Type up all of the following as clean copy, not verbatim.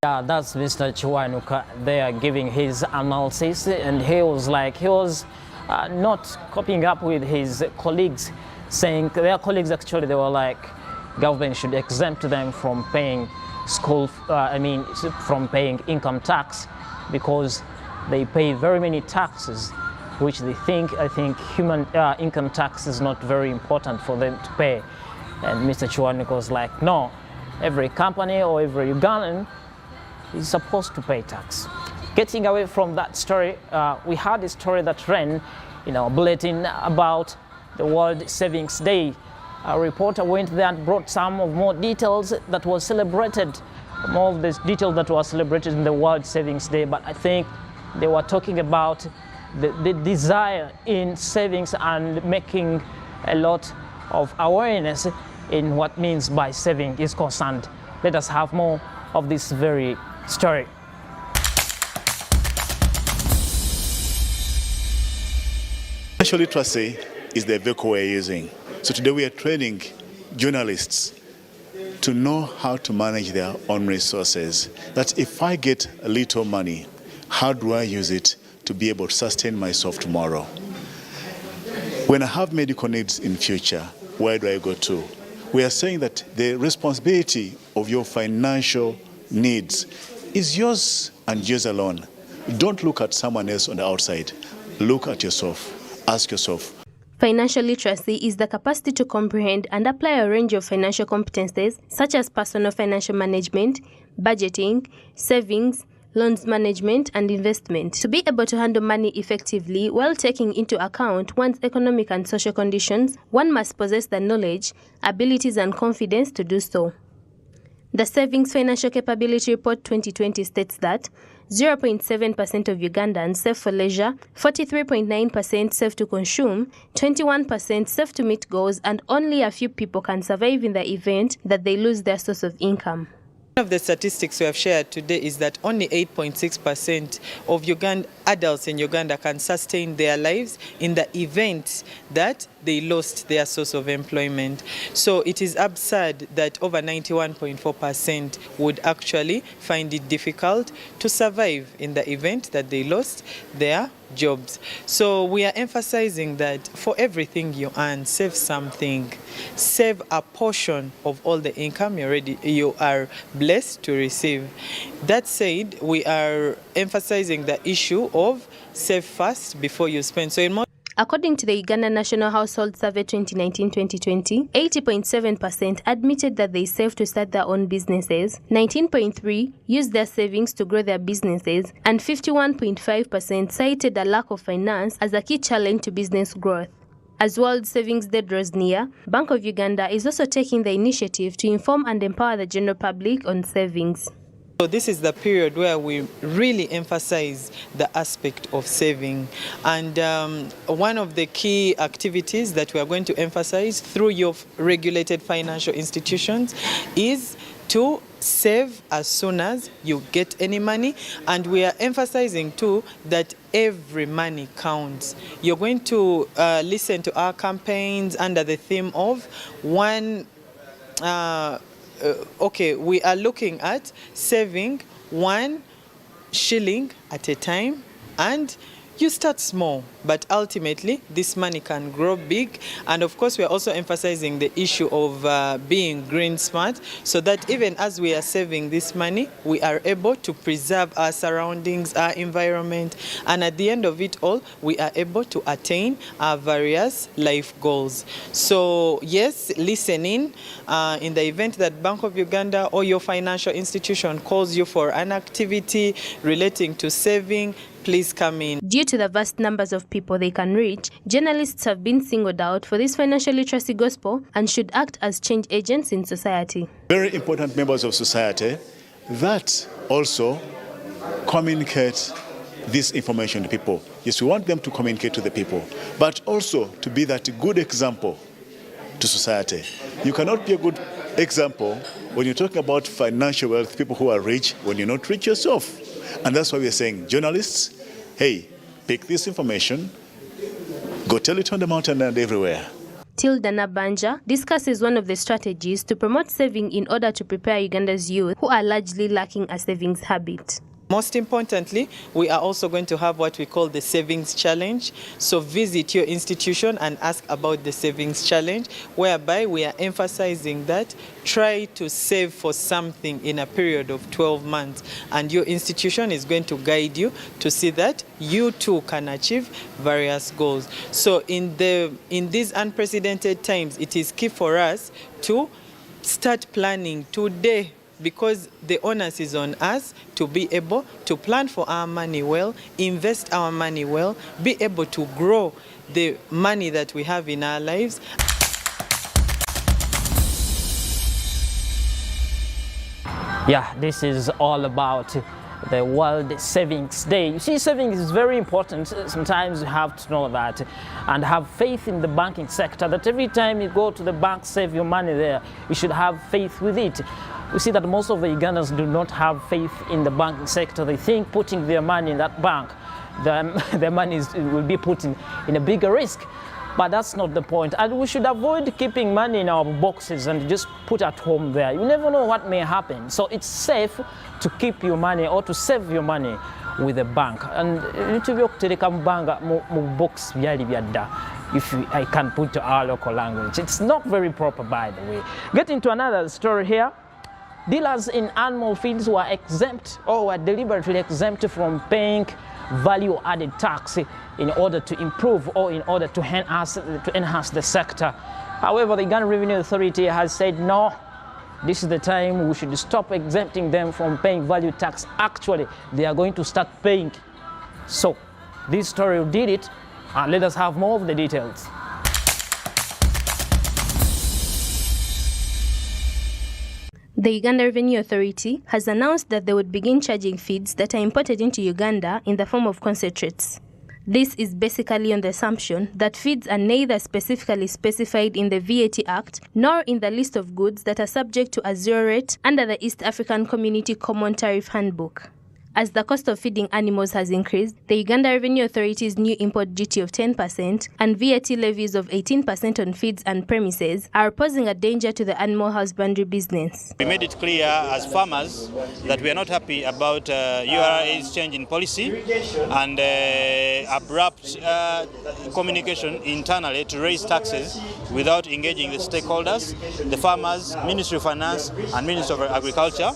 Yeah, that's Mr. Kiwanuka there giving his analysis, and he was not coping up with his colleagues, saying their colleagues actually they were like, government should exempt them from paying from paying income tax because they pay very many taxes, which they think, I think, human income tax is not very important for them to pay. And Mr. Kiwanuka was like, no, every company or every Ugandan is supposed to pay tax. Getting away from that story, we had a story that ran in our bulletin about the World Savings Day. A reporter went there and brought some of more details that was celebrated, more of this detail that was celebrated in the World Savings Day, but I think they were talking about the desire in savings and making a lot of awareness in what means by saving is concerned. Let us have more of this very story. Financial literacy is the vehicle we're using. So today we are training journalists to know how to manage their own resources. That if I get a little money, how do I use it to be able to sustain myself tomorrow? When I have medical needs in future, where do I go to? We are saying that the responsibility of your financial needs is yours and yours alone. Don't look at someone else on the outside. Look at yourself. Ask yourself. Financial literacy is the capacity to comprehend and apply a range of financial competencies such as personal financial management, budgeting, savings, loans management, and investment. To be able to handle money effectively while taking into account one's economic and social conditions, one must possess the knowledge, abilities, and confidence to do so. The Savings Financial Capability Report 2020 states that 0.7% of Ugandans save for leisure, 43.9% save to consume, 21% save to meet goals, and only a few people can survive in the event that they lose their source of income. One of the statistics we have shared today is that only 8.6% of adults in Uganda can sustain their lives in the event that they lost their source of employment. So it is absurd that over 91.4% would actually find it difficult to survive in the event that they lost their jobs. So we are emphasizing that for everything you earn, save something. Save a portion of all the income you are blessed to receive. That said, we are emphasizing the issue of save first before you spend. So according to the Uganda National Household Survey 2019-2020, 80.7% admitted that they save to start their own businesses, 19.3% used their savings to grow their businesses, and 51.5% cited a lack of finance as a key challenge to business growth. As World Savings Day draws near, Bank of Uganda is also taking the initiative to inform and empower the general public on savings. So this is the period where we really emphasize the aspect of saving. And one of the key activities that we are going to emphasize through your regulated financial institutions is to save as soon as you get any money. And we are emphasizing too that every money counts. You're going to listen to our campaigns under the theme of we are looking at saving 1 shilling at a time, and you start small, but ultimately this money can grow big. And of course, we are also emphasizing the issue of being green smart, so that even as we are saving this money, we are able to preserve our surroundings, our environment, and at the end of it all, we are able to attain our various life goals. So yes, listen in the event that Bank of Uganda or your financial institution calls you for an activity relating to saving, please come in. Due to the vast numbers of people they can reach, journalists have been singled out for this financial literacy gospel and should act as change agents in society. Very important members of society that also communicate this information to people. Yes, we want them to communicate to the people, but also to be that good example to society. You cannot be a good example when you're talking about financial wealth, people who are rich, when you're not rich yourself. And that's why we're saying, journalists, hey, pick this information, go tell it on the mountain and everywhere. Tilda Nabanja discusses one of the strategies to promote saving in order to prepare Uganda's youth who are largely lacking a savings habit. Most importantly, we are also going to have what we call the Savings Challenge. So visit your institution and ask about the Savings Challenge, whereby we are emphasizing that try to save for something in a period of 12 months. And your institution is going to guide you to see that you too can achieve various goals. So in these unprecedented times, it is key for us to start planning today, because the onus is on us to be able to plan for our money well, invest our money well, be able to grow the money that we have in our lives. Yeah, this is all about the World Savings Day. You see, savings is very important. Sometimes you have to know that and have faith in the banking sector, that every time you go to the bank, save your money there, you should have faith with it. We see that most of the Ugandans do not have faith in the banking sector. They think putting their money in that bank, their money will be put in a bigger risk. But that's not the point. And we should avoid keeping money in our boxes and just put at home there. You never know what may happen. So it's safe to keep your money or to save your money with a bank. And box if I can put to our local language. It's not very proper, by the way. Getting to another story here. Dealers in animal feeds were exempt or were deliberately exempt from paying value-added tax in order to improve or in order to enhance the sector. However, the Uganda Revenue Authority has said no, this is the time we should stop exempting them from paying value tax. Actually, they are going to start paying. So, this story did it, and let us have more of the details. The Uganda Revenue Authority has announced that they would begin charging feeds that are imported into Uganda in the form of concentrates. This is basically on the assumption that feeds are neither specifically specified in the VAT Act nor in the list of goods that are subject to a zero rate under the East African Community Common Tariff Handbook. As the cost of feeding animals has increased, the Uganda Revenue Authority's new import duty of 10% and VAT levies of 18% on feeds and premises are posing a danger to the animal husbandry business. We made it clear as farmers that we are not happy about URA's change in policy and abrupt communication internally to raise taxes without engaging the stakeholders, the farmers, Ministry of Finance and Ministry of Agriculture.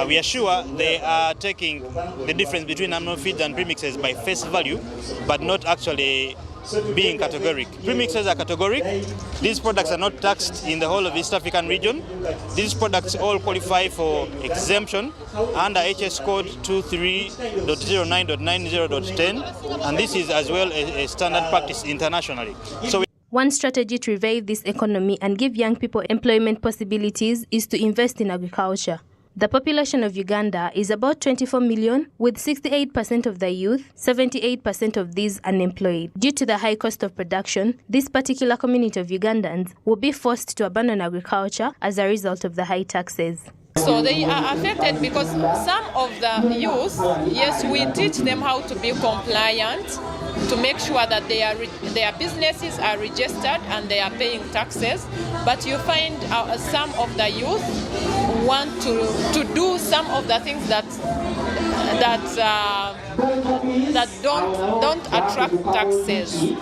We are sure they are taking the difference between animal feeds and premixes by face value, but not actually being categoric. Premixes are categoric. These products are not taxed in the whole of East African region. These products all qualify for exemption under HS code 23.09.90.10, and this is as well a standard practice internationally. So one strategy to revive this economy and give young people employment possibilities is to invest in agriculture. The population of Uganda is about 24 million, with 68% of the youth, 78% of these unemployed. Due to the high cost of production, this particular community of Ugandans will be forced to abandon agriculture as a result of the high taxes. So they are affected because some of the youth, yes, we teach them how to be compliant, to make sure that their businesses are registered and they are paying taxes. But you find some of the youth want to do some of the things that don't attract taxes.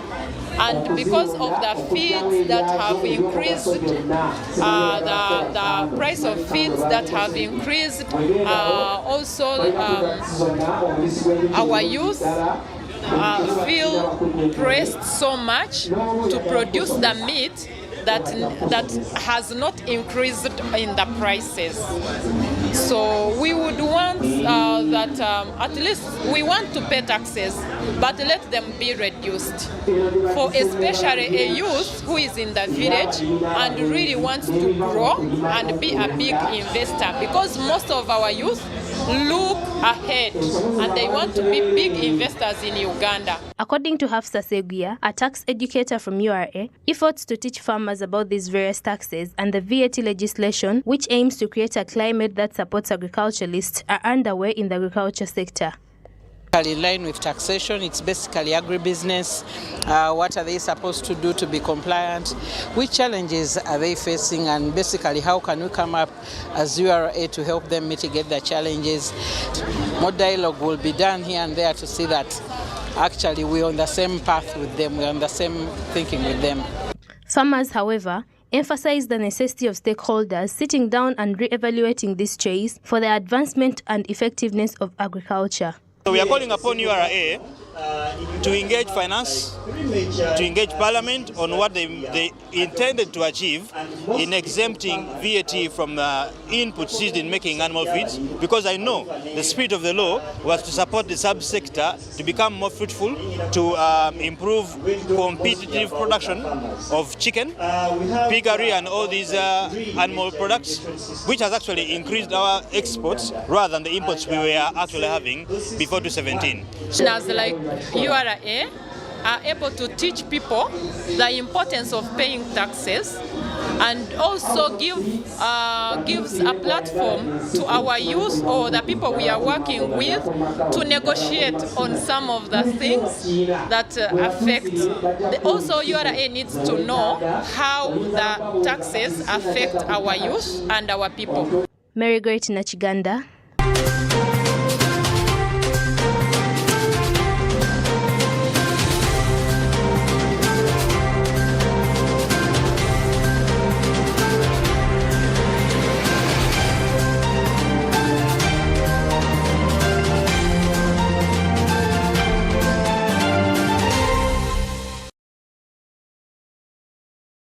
And because of the feeds that have increased, the price of feeds that have increased, also our youth feel pressed so much to produce the meat that has not increased in the prices. So we would want that at least we want to pay taxes, but let them be reduced. For especially a youth who is in the village and really wants to grow and be a big investor, because most of our youth look ahead and they want to be big investors in Uganda. According to Hafsa Seguya, a tax educator from URA, efforts to teach farmers about these various taxes and the VAT legislation, which aims to create a climate that supports agriculturalists, are underway in the agriculture sector. in line with taxation. It's basically agribusiness. What are they supposed to do to be compliant? Which challenges are they facing? And basically, how can we come up as URA to help them mitigate the challenges? More dialogue will be done here and there to see that actually we're on the same path with them, we're on the same thinking with them. Farmers, however, emphasize the necessity of stakeholders sitting down and re-evaluating this choice for the advancement and effectiveness of agriculture. So we are calling upon URA to engage finance, to engage Parliament on what they intended to achieve in exempting VAT from inputs used in making animal feeds, because I know the spirit of the law was to support the subsector to become more fruitful, to improve competitive production of chicken, piggery and all these animal products, which has actually increased our exports rather than the imports we were actually having before 2017. As like URA are able to teach people the importance of paying taxes, and also gives a platform to our youth or the people we are working with to negotiate on some of the things that affect. Also, URA needs to know how the taxes affect our youth and our people. Mary Great Nachiganda,